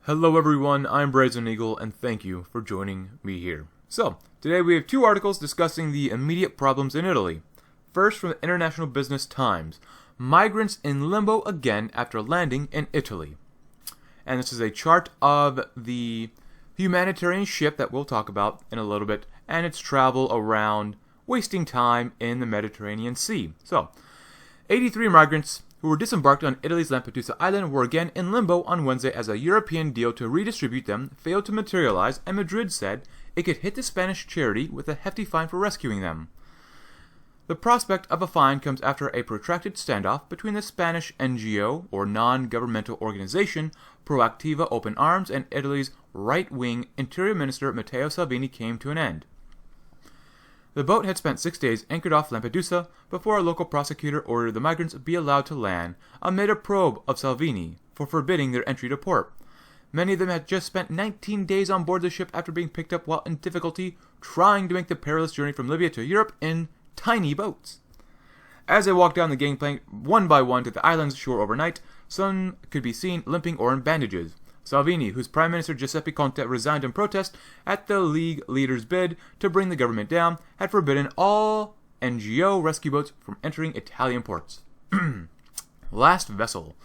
Hello everyone, I'm Brazen Eagle, and thank you for joining me here. So, today we have two articles discussing the immediate problems in Italy. First, from the International Business Times, migrants in limbo again after landing in Italy. And this is a chart of the humanitarian ship that we'll talk about in a little bit, and its travel around wasting time in the Mediterranean Sea. So, 83 migrants who were disembarked on Italy's Lampedusa island were again in limbo on Wednesday as a European deal to redistribute them failed to materialize, and Madrid said it could hit the Spanish charity with a hefty fine for rescuing them. The prospect of a fine comes after a protracted standoff between the Spanish NGO, or non-governmental organization, Proactiva Open Arms, and Italy's right-wing Interior Minister Matteo Salvini came to an end. The boat had spent 6 days anchored off Lampedusa before a local prosecutor ordered the migrants be allowed to land amid a probe of Salvini for forbidding their entry to port. Many of them had just spent 19 days on board the ship after being picked up while in difficulty trying to make the perilous journey from Libya to Europe in tiny boats. As they walked down the gangplank one by one to the island's shore overnight, some could be seen limping or in bandages. Salvini, whose Prime Minister Giuseppe Conte resigned in protest at the League leaders' bid to bring the government down, had forbidden all NGO rescue boats from entering Italian ports. Last vessel.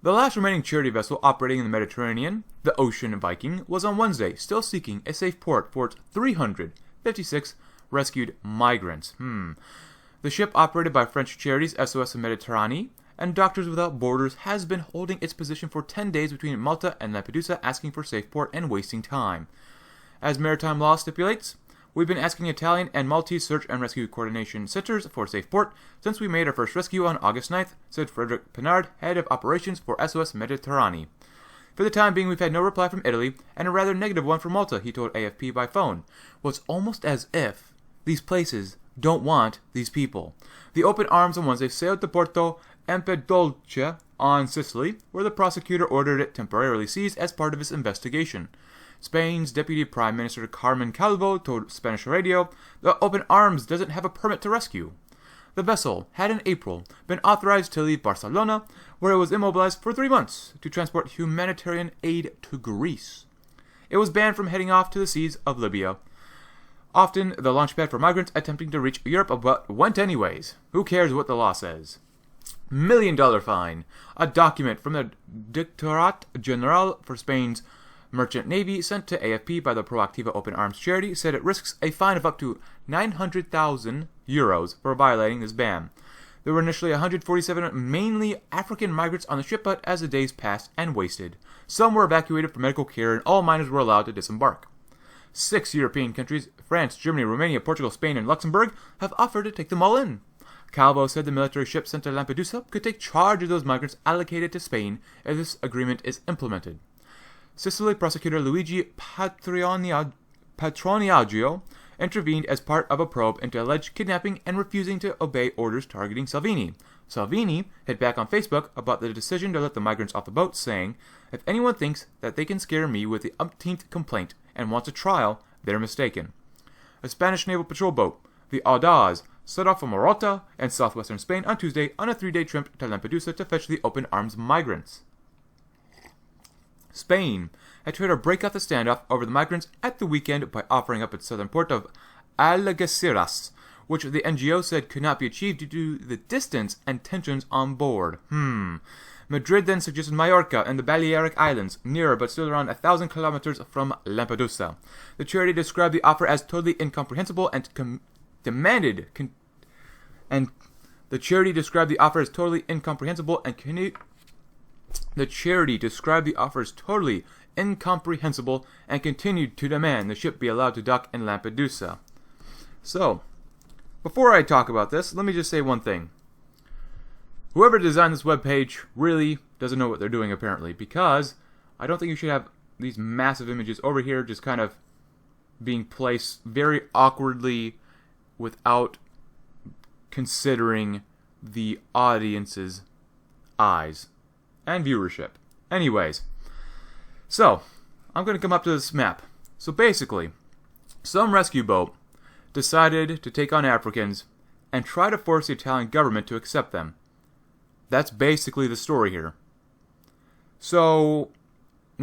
The last remaining charity vessel operating in the Mediterranean, the Ocean Viking, was on Wednesday still seeking a safe port for its 356 rescued migrants. The ship, operated by French charities SOS Mediterranee and Doctors Without Borders, has been holding its position for 10 days between Malta and Lampedusa, asking for safe port and wasting time. As maritime law stipulates, we've been asking Italian and Maltese search and rescue coordination centers for safe port since we made our first rescue on August 9th, said Frederick Pinard, head of operations for SOS Mediterranee. For the time being, we've had no reply from Italy, and a rather negative one from Malta, he told AFP by phone. Well, it's almost as if these places don't want these people. The Open Arms on Wednesday sailed to Porto Empedocle on Sicily, where the prosecutor ordered it temporarily seized as part of his investigation. Spain's Deputy Prime Minister Carmen Calvo told Spanish radio the Open Arms doesn't have a permit to rescue. The vessel had in April been authorized to leave Barcelona, where it was immobilized for 3 months to transport humanitarian aid to Greece. It was banned from heading off to the seas of Libya, often the launchpad for migrants attempting to reach Europe, but went anyways. Who cares what the law says? $1 million fine. A document from the Directorat General for Spain's Merchant Navy sent to AFP by the Proactiva Open Arms charity said it risks a fine of up to €900,000 for violating this ban. There were initially 147 mainly African migrants on the ship, but as the days passed and wasted, some were evacuated for medical care and all minors were allowed to disembark. 6 European countries, France, Germany, Romania, Portugal, Spain, and Luxembourg, have offered to take them all in. Calvo said the military ship sent to Lampedusa could take charge of those migrants allocated to Spain if this agreement is implemented. Sicily prosecutor Luigi Patroniaggio intervened as part of a probe into alleged kidnapping and refusing to obey orders targeting Salvini. Salvini hit back on Facebook about the decision to let the migrants off the boat, saying, "If anyone thinks that they can scare me with the umpteenth complaint and wants a trial, they're mistaken." A Spanish naval patrol boat, the Audaz, set off from Morata in southwestern Spain on Tuesday on a 3-day trip to Lampedusa to fetch the Open Arms migrants. Spain had tried to break up the standoff over the migrants at the weekend by offering up its southern port of Algeciras, which the NGO said could not be achieved due to the distance and tensions on board. Madrid then suggested Majorca and the Balearic Islands, nearer but still around 1,000 kilometers from Lampedusa. The charity described the offer as totally incomprehensible and demanded continued to demand the ship be allowed to dock in Lampedusa. So, before I talk about this, let me just say one thing. Whoever designed this webpage really doesn't know what they're doing, apparently, because I don't think you should have these massive images over here just kind of being placed very awkwardly without considering the audience's eyes and viewership. Anyways, so I'm going to come up to this map. So basically, some rescue boat decided to take on Africans and try to force the Italian government to accept them. That's basically the story here. So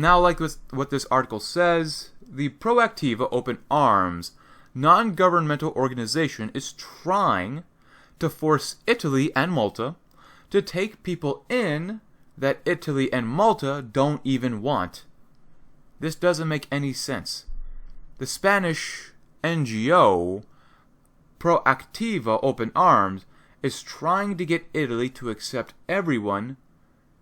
now, like what this article says, the Proactiva Open Arms non-governmental organization is trying to force Italy and Malta to take people in that Italy and Malta don't even want. This doesn't make any sense. The Spanish NGO, Proactiva Open Arms, is trying to get Italy to accept everyone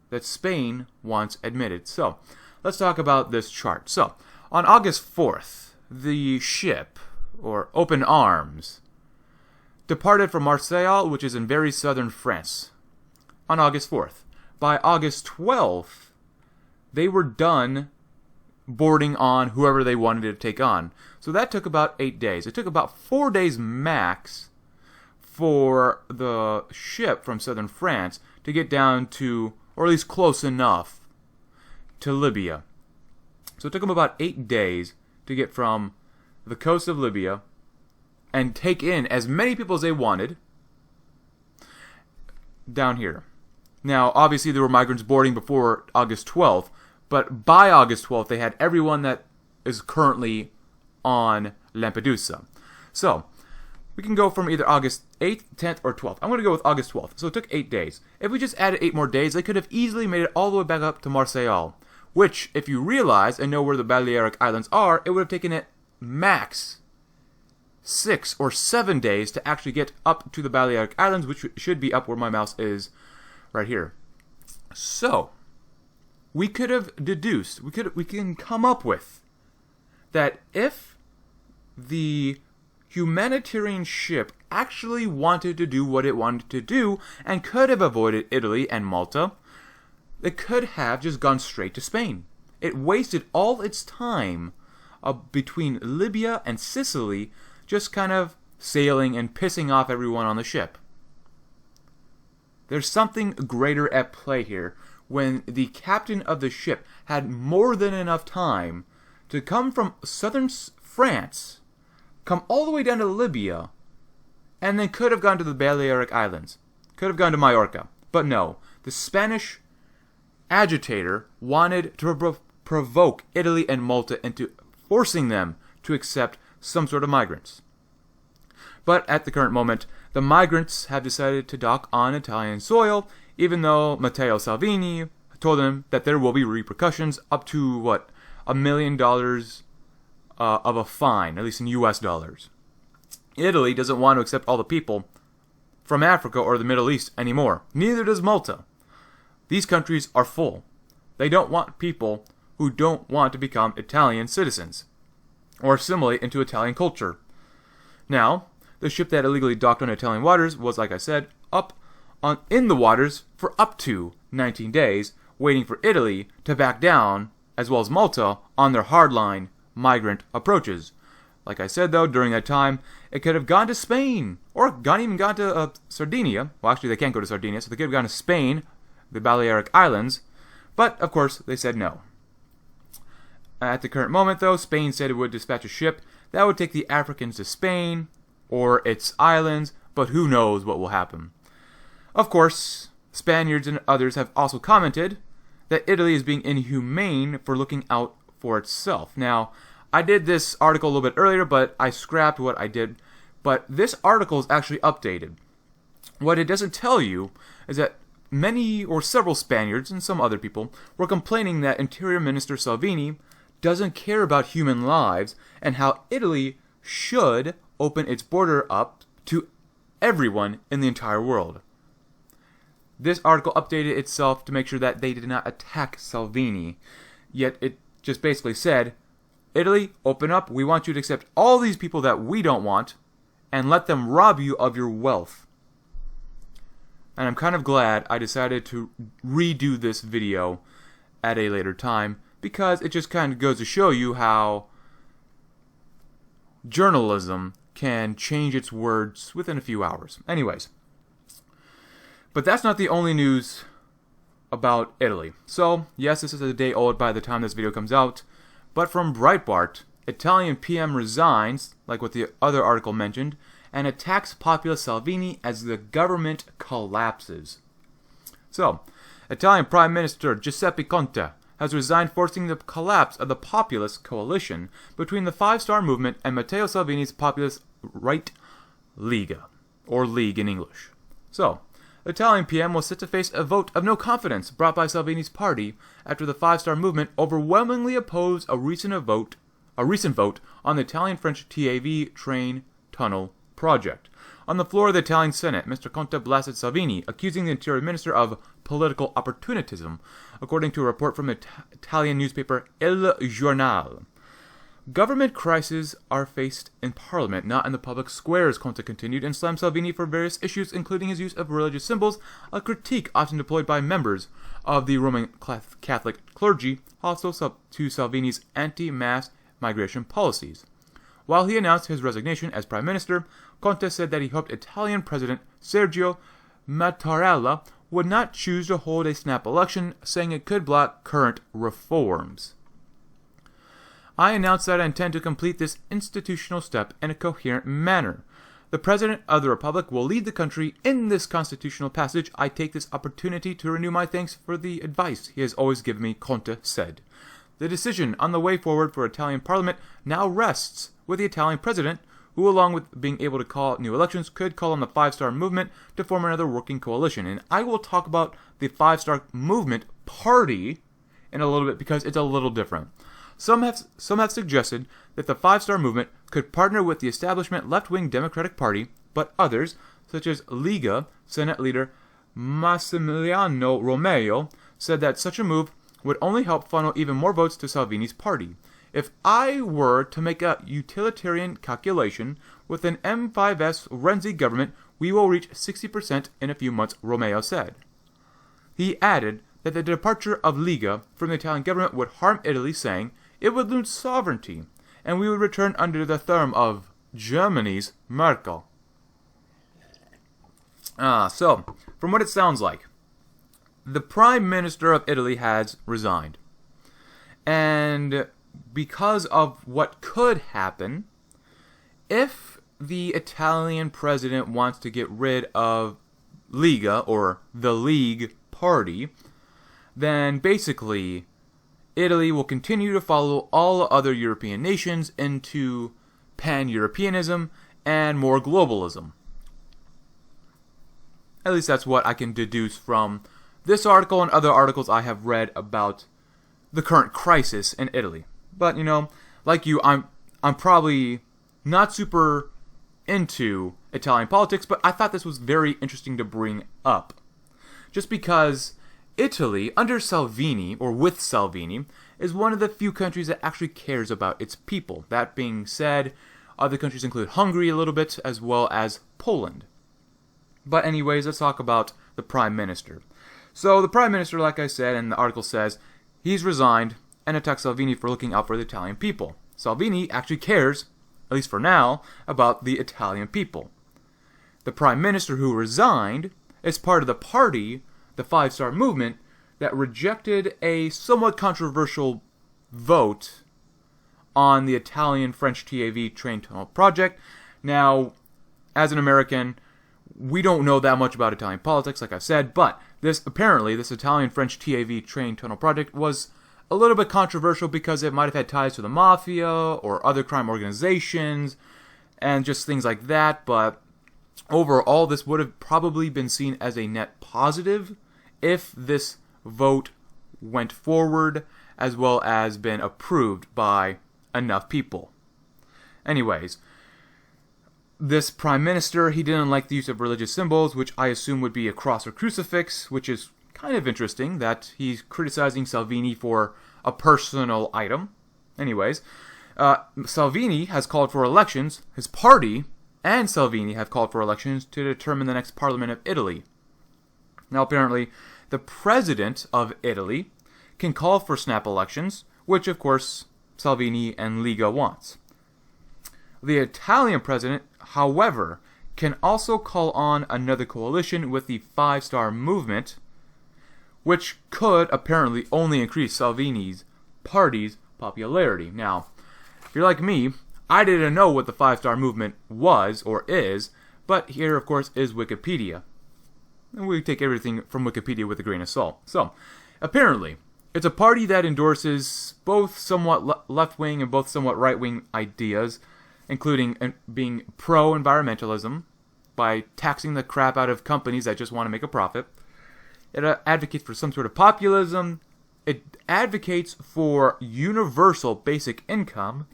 that Spain wants admitted. So, let's talk about this chart. So, on August 4th, the ship, or Open Arms, departed from Marseille, which is in very southern France, on August 4th. By August 12th, they were done boarding on whoever they wanted to take on. So that took about 8 days. It took about 4 days max for the ship from southern France to get down to, or at least close enough, to Libya. So it took them about 8 days to get from the coast of Libya and take in as many people as they wanted down here. Now, obviously, there were migrants boarding before August 12th, but by August 12th, they had everyone that is currently on Lampedusa. So, we can go from either August 8th, 10th, or 12th. I'm going to go with August 12th. So it took 8 days. If we just added 8 more days, they could have easily made it all the way back up to Marseille, which, if you realize and know where the Balearic Islands are, it would have taken it max 6 or 7 days to actually get up to the Balearic Islands, which should be up where my mouse is right here. So, we could have deduced, we can come up with that if the humanitarian ship actually wanted to do what it wanted to do and could have avoided Italy and Malta, it could have just gone straight to Spain. It wasted all its time between Libya and Sicily just kind of sailing and pissing off everyone on the ship. There's something greater at play here when the captain of the ship had more than enough time to come from southern France, come all the way down to Libya, and then could have gone to the Balearic Islands, could have gone to Majorca. But no, the Spanish agitator wanted to provoke Italy and Malta into forcing them to accept some sort of migrants. But at the current moment, the migrants have decided to dock on Italian soil, even though Matteo Salvini told them that there will be repercussions up to, $1 million of a fine, at least in US dollars. Italy doesn't want to accept all the people from Africa or the Middle East anymore. Neither does Malta. These countries are full. They don't want people who don't want to become Italian citizens or assimilate into Italian culture. Now, the ship that illegally docked on Italian waters was, like I said, in the waters for up to 19 days, waiting for Italy to back down, as well as Malta, on their hardline migrant approaches. Like I said, though, during that time, it could have gone to Spain, or even gone to Sardinia. Well, actually, they can't go to Sardinia, so they could have gone to Spain, the Balearic Islands, but, of course, they said no. At the current moment, though, Spain said it would dispatch a ship that would take the Africans to Spain, or its islands, but who knows what will happen. Of course, Spaniards and others have also commented that Italy is being inhumane for looking out for itself. Now, I did this article a little bit earlier, but I scrapped what I did. But this article is actually updated. What it doesn't tell you is that many or several Spaniards and some other people were complaining that Interior Minister Salvini doesn't care about human lives and how Italy should open its border up to everyone in the entire world. This article updated itself to make sure that they did not attack Salvini, yet it just basically said, Italy, open up, we want you to accept all these people that we don't want, and let them rob you of your wealth. And I'm kind of glad I decided to redo this video at a later time, because it just kind of goes to show you how journalism can change its words within a few hours. Anyways. But that's not the only news about Italy. So, yes, this is a day old by the time this video comes out, but from Breitbart, Italian PM resigns, like what the other article mentioned, and attacks populist Salvini as the government collapses. So, Italian Prime Minister Giuseppe Conte has resigned, forcing the collapse of the populist coalition between the Five-Star Movement and Matteo Salvini's populist right Lega, or League in English. So, the Italian PM was set to face a vote of no confidence brought by Salvini's party after the Five-Star Movement overwhelmingly opposed a recent vote on the Italian-French TAV train tunnel project. On the floor of the Italian Senate, Mr. Conte blasted Salvini, accusing the Interior Minister of political opportunism, according to a report from the Italian newspaper Il Giornale. Government crises are faced in Parliament, not in the public squares, Conte continued, and slammed Salvini for various issues, including his use of religious symbols, a critique often deployed by members of the Roman Catholic clergy, hostile to Salvini's anti-mass migration policies. While he announced his resignation as Prime Minister, Conte said that he hoped Italian President Sergio Mattarella would not choose to hold a snap election, saying it could block current reforms. I announced that I intend to complete this institutional step in a coherent manner. The President of the Republic will lead the country in this constitutional passage. I take this opportunity to renew my thanks for the advice he has always given me, Conte said. The decision on the way forward for Italian Parliament now rests with the Italian President, who, along with being able to call new elections, could call on the Five-Star Movement to form another working coalition. And I will talk about the Five-Star Movement party in a little bit because it's a little different. Some have suggested that the Five-Star Movement could partner with the establishment left-wing Democratic Party, but others, such as Lega Senate leader Massimiliano Romeo, said that such a move would only help funnel even more votes to Salvini's party. If I were to make a utilitarian calculation, with an M5S Renzi government, we will reach 60% in a few months, Romeo said. He added that the departure of Lega from the Italian government would harm Italy, saying it would lose sovereignty, and we would return under the thumb of Germany's Merkel. So, from what it sounds like, the Prime Minister of Italy has resigned. And because of what could happen, if the Italian president wants to get rid of Lega, or the League Party, then basically Italy will continue to follow all other European nations into pan-Europeanism and more globalism. At least that's what I can deduce from this article and other articles I have read about the current crisis in Italy. But, like you, I'm probably not super into Italian politics, but I thought this was very interesting to bring up. Just because Italy, under Salvini, or with Salvini, is one of the few countries that actually cares about its people. That being said, other countries include Hungary a little bit, as well as Poland. But anyways, let's talk about the Prime Minister. So the Prime Minister, like I said, and the article says, he's resigned and attacked Salvini for looking out for the Italian people. Salvini actually cares, at least for now, about the Italian people. The Prime Minister who resigned is part of the party, the Five-Star Movement, that rejected a somewhat controversial vote on the Italian-French TAV train tunnel project. Now, as an American, we don't know that much about Italian politics, like I said, but this Italian-French TAV train tunnel project was a little bit controversial because it might have had ties to the mafia or other crime organizations and just things like that, but overall this would have probably been seen as a net positive if this vote went forward as well as been approved by enough people. Anyways, this Prime Minister, he didn't like the use of religious symbols, which I assume would be a cross or crucifix, which is kind of interesting that he's criticizing Salvini for a personal item. Anyways, Salvini has called for elections. His party and Salvini have called for elections to determine the next Parliament of Italy. Now, apparently, the President of Italy can call for snap elections, which, of course, Salvini and Lega wants. The Italian President, however, can also call on another coalition with the Five-Star Movement, which could apparently only increase Salvini's party's popularity. Now, if you're like me, I didn't know what the Five-Star Movement was or is, but here, of course, is Wikipedia. And we take everything from Wikipedia with a grain of salt. So, apparently, It's a party that endorses both somewhat left-wing and both somewhat right-wing ideas, including being pro-environmentalism by taxing the crap out of companies that just want to make a profit. It advocates for some sort of populism. It advocates for universal basic income.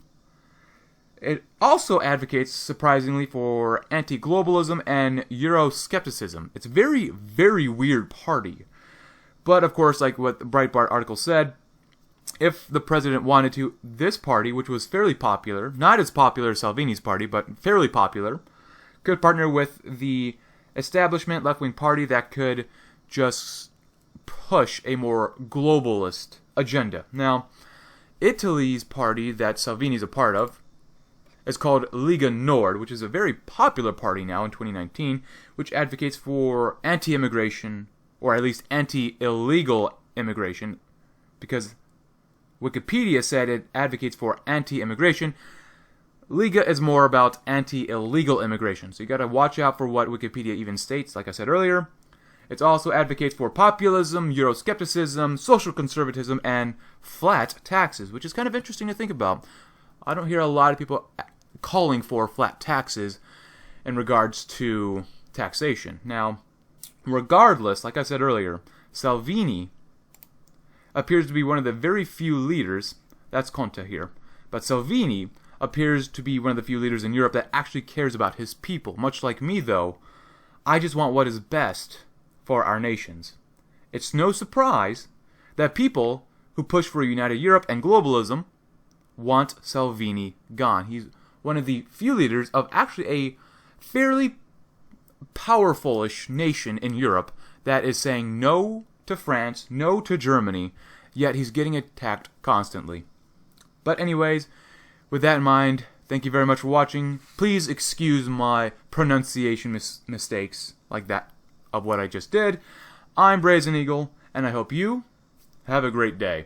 It also advocates, surprisingly, for anti-globalism and Euroscepticism. It's a very, very weird party. But, of course, like what the Breitbart article said, if the president wanted to, this party, which was fairly popular, not as popular as Salvini's party, but fairly popular, could partner with the establishment left-wing party that could just push a more globalist agenda. Now, Italy's party that Salvini's a part of is called Lega Nord, which is a very popular party now in 2019, which advocates for anti-immigration, or at least anti-illegal immigration, because Wikipedia said it advocates for anti-immigration. Lega is more about anti-illegal immigration, so you gotta watch out for what Wikipedia even states, like I said earlier. It also advocates for populism, Euroscepticism, social conservatism, and flat taxes, which is kind of interesting to think about. I don't hear a lot of people calling for flat taxes in regards to taxation. Now, regardless, like I said earlier, Salvini appears to be one of the very few leaders, that's Conte here, but Salvini appears to be one of the few leaders in Europe that actually cares about his people. Much like me, though, I just want what is best for our nations. It's no surprise that people who push for a united Europe and globalism want Salvini gone. He's one of the few leaders of actually a fairly powerful-ish nation in Europe that is saying no to France, no to Germany, yet he's getting attacked constantly. But anyways, with that in mind, thank you very much for watching. Please excuse my pronunciation mistakes like that of what I just did. I'm Brazen Eagle, and I hope you have a great day.